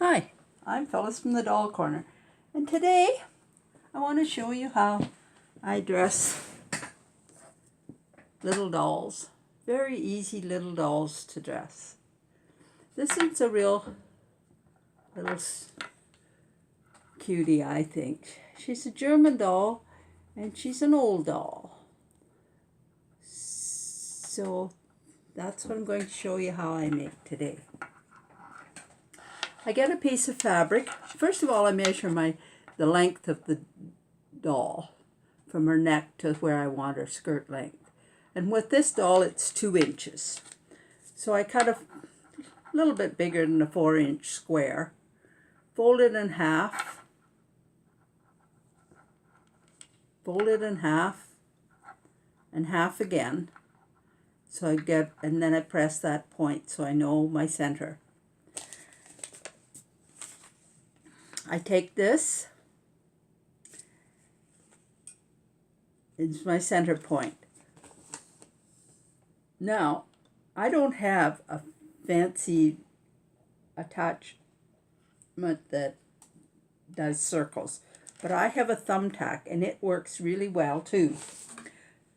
Hi, I'm Phyllis from the Doll Corner, and today I want to show you how I dress little dolls. Very easy little dolls to dress. This is a real little cutie, I think. She's a German doll, and she's an old doll. So that's what I'm going to show you how I make today. I get a piece of fabric. First of all, I measure the length of the doll from her neck to where I want her skirt length. And with this doll, it's 2 inches. So I cut a little bit bigger than a 4-inch square, fold it in half, fold it in half, and half again. So I get, and then I press that point so I know my center. I take this, it's my center point. Now, I don't have a fancy attachment that does circles, but I have a thumbtack and it works really well too.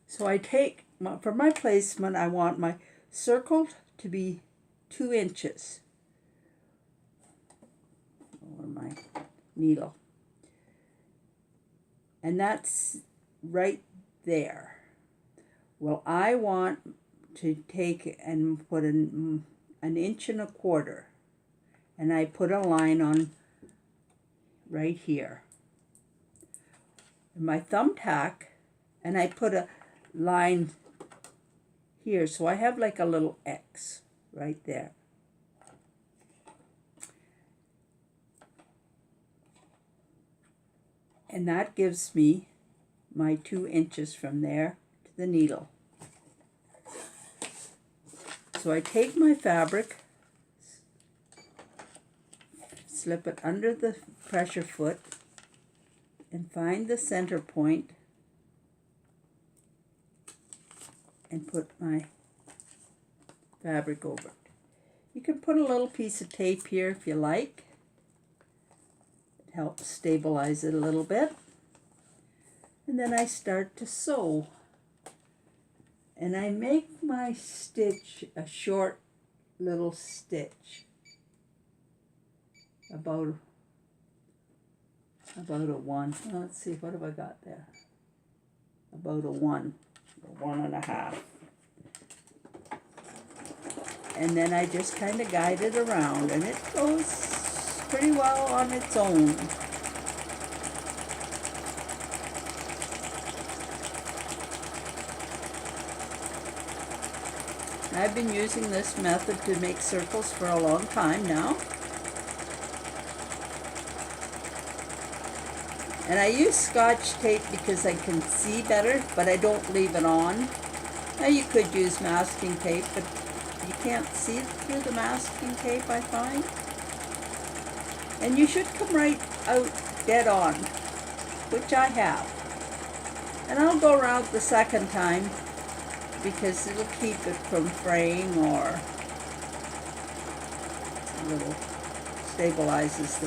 So I take, for my placement, I want my circle to be 2 inches. Or my needle. And that's right there. Well, I want to take and put an 1.25 inches, and I put a line on right here. My thumbtack, and I put a line here, so I have like a little X right there. And that gives me my 2 inches from there to the needle. So I take my fabric, slip it under the pressure foot, and find the center point and put my fabric over it. You can put a little piece of tape here if you like. Help stabilize it a little bit. And then I start to sew. And I make my stitch a short little stitch. About a 1. Let's see, what have I got there? About a 1 or 1.5. And then I just kind of guide it around, and it goes pretty well on its own. I've been using this method to make circles for a long time now. And I use Scotch tape because I can see better, but I don't leave it on. Now you could use masking tape, but you can't see through the masking tape, I find. And you should come right out dead on, which I have. And I'll go around the second time because it'll keep it from fraying, or a little stabilizes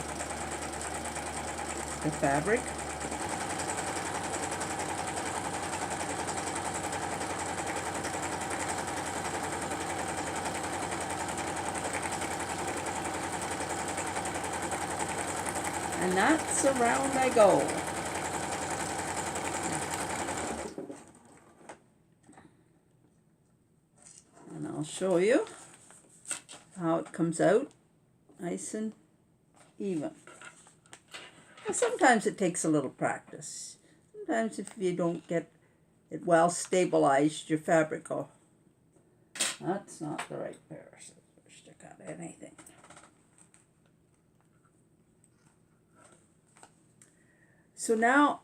the fabric. And that's around I go. And I'll show you how it comes out nice and even. Now, sometimes it takes a little practice. Sometimes if you don't get it well stabilized, your fabric will... That's not the right pair of scissors to cut anything. So now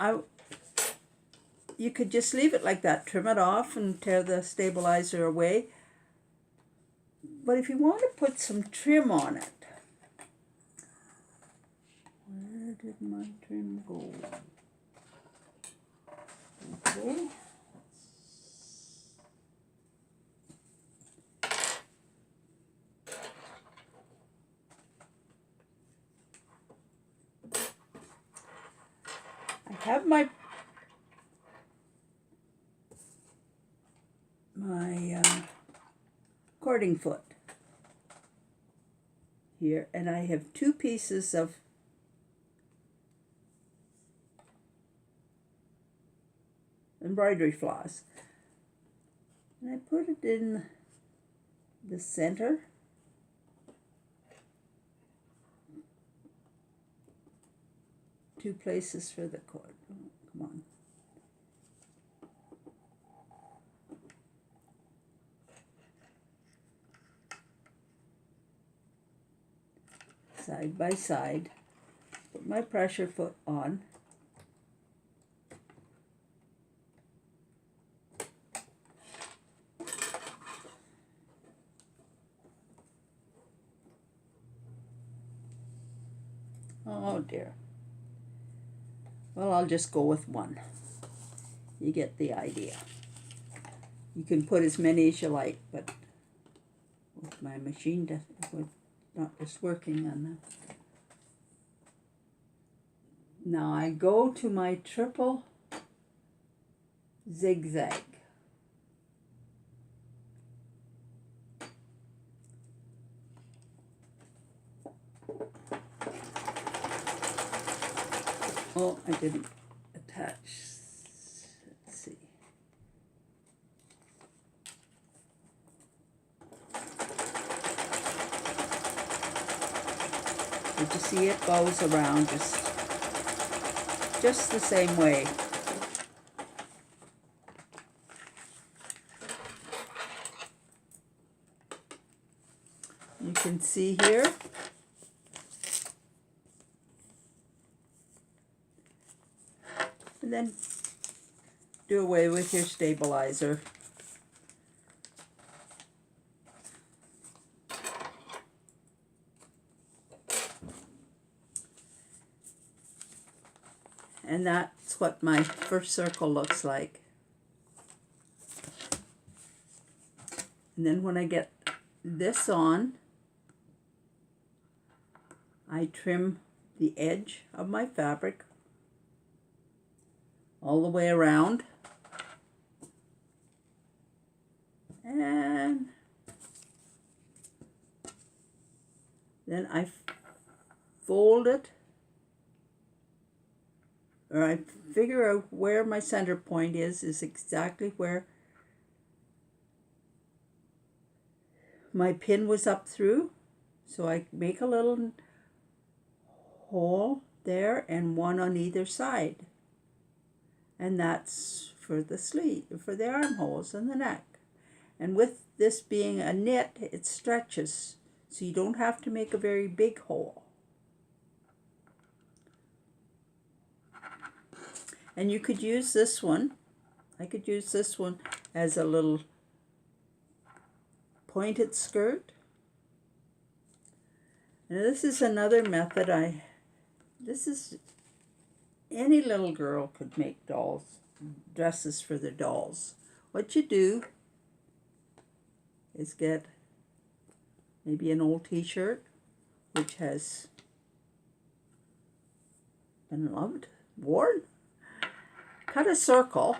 you could just leave it like that, trim it off and tear the stabilizer away. But if you want to put some trim on it, where did my trim go? Okay. have my cording foot here, and I have 2 pieces of embroidery floss, and I put it in the center. Two places for the cord. Oh, come on. Side by side. Put my pressure foot on. Oh dear. Well, I'll just go with one. You get the idea. You can put as many as you like, but with my machine, it not just working on that. Now I go to my triple zigzag. Oh, I didn't attach. Let's see. Did you see it goes around just the same way? You can see here. And then do away with your stabilizer. And that's what my first circle looks like. And then when I get this on, I trim the edge of my fabric all the way around, and then I fold it, or I figure out where my center point is exactly where my pin was up through. So I make a little hole there and one on either side. And that's for the sleeve, for the armholes and the neck. And with this being a knit, it stretches, so you don't have to make a very big hole. And you could use this one. I could use this one as a little pointed skirt. And this is another method any little girl could make dresses for their dolls. What you do is get maybe an old t-shirt which has been worn. Cut a circle.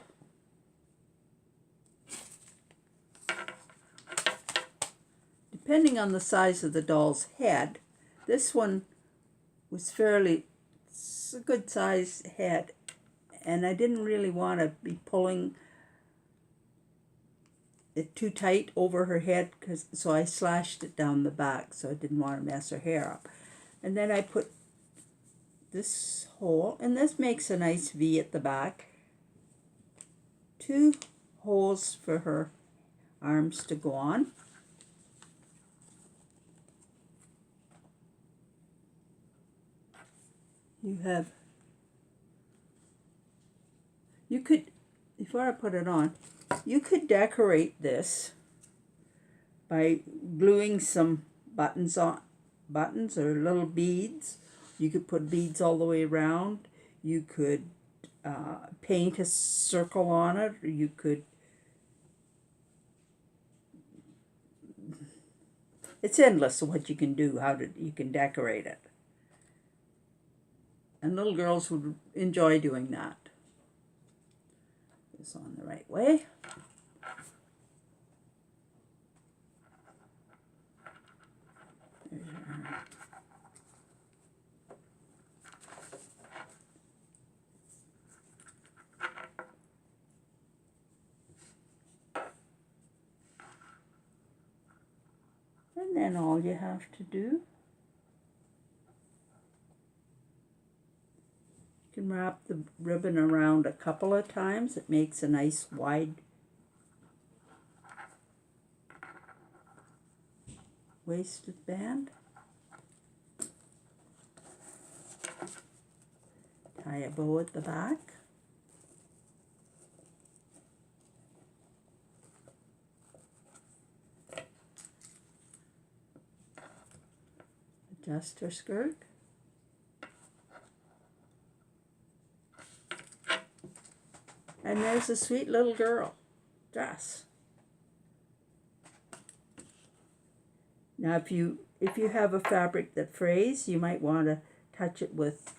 Depending on the size of the doll's head, this one was it's a good size head, and I didn't really want to be pulling it too tight over her head, so I slashed it down the back, so I didn't want to mess her hair up. And then I put this hole, and this makes a nice V at the back. 2 holes for her arms to go on. You could, before I put it on, you could decorate this by gluing some buttons or little beads. You could put beads all the way around. You could paint a circle on it, or you could, it's endless what you can do, you can decorate it. And little girls would enjoy doing that. This on the right way. And then all you have to do, you can wrap the ribbon around a couple of times. It makes a nice wide waisted band. Tie a bow at the back. Adjust her skirt. And there's a sweet little girl dress. Now if you have a fabric that frays, you might want to touch it with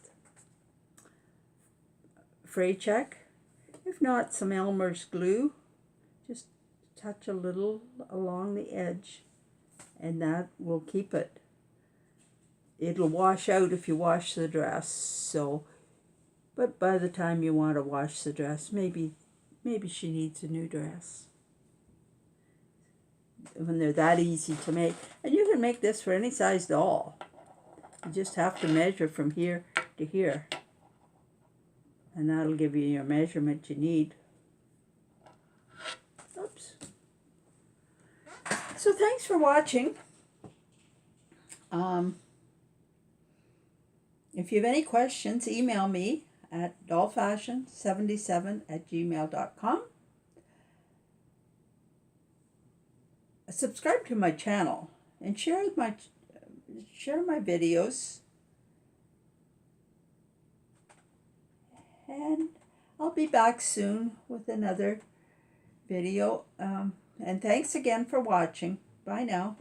fray check. If not, some Elmer's glue. Just touch a little along the edge and that will keep it. It'll wash out if you wash the dress, so, but by the time you want to wash the dress, maybe she needs a new dress. When they're that easy to make. And you can make this for any size doll. You just have to measure from here to here. And that'll give you your measurement you need. Oops. So thanks for watching. If you have any questions, email me at dollfashion77@gmail.com. Subscribe to my channel and share my videos. And I'll be back soon with another video. And thanks again for watching. Bye now.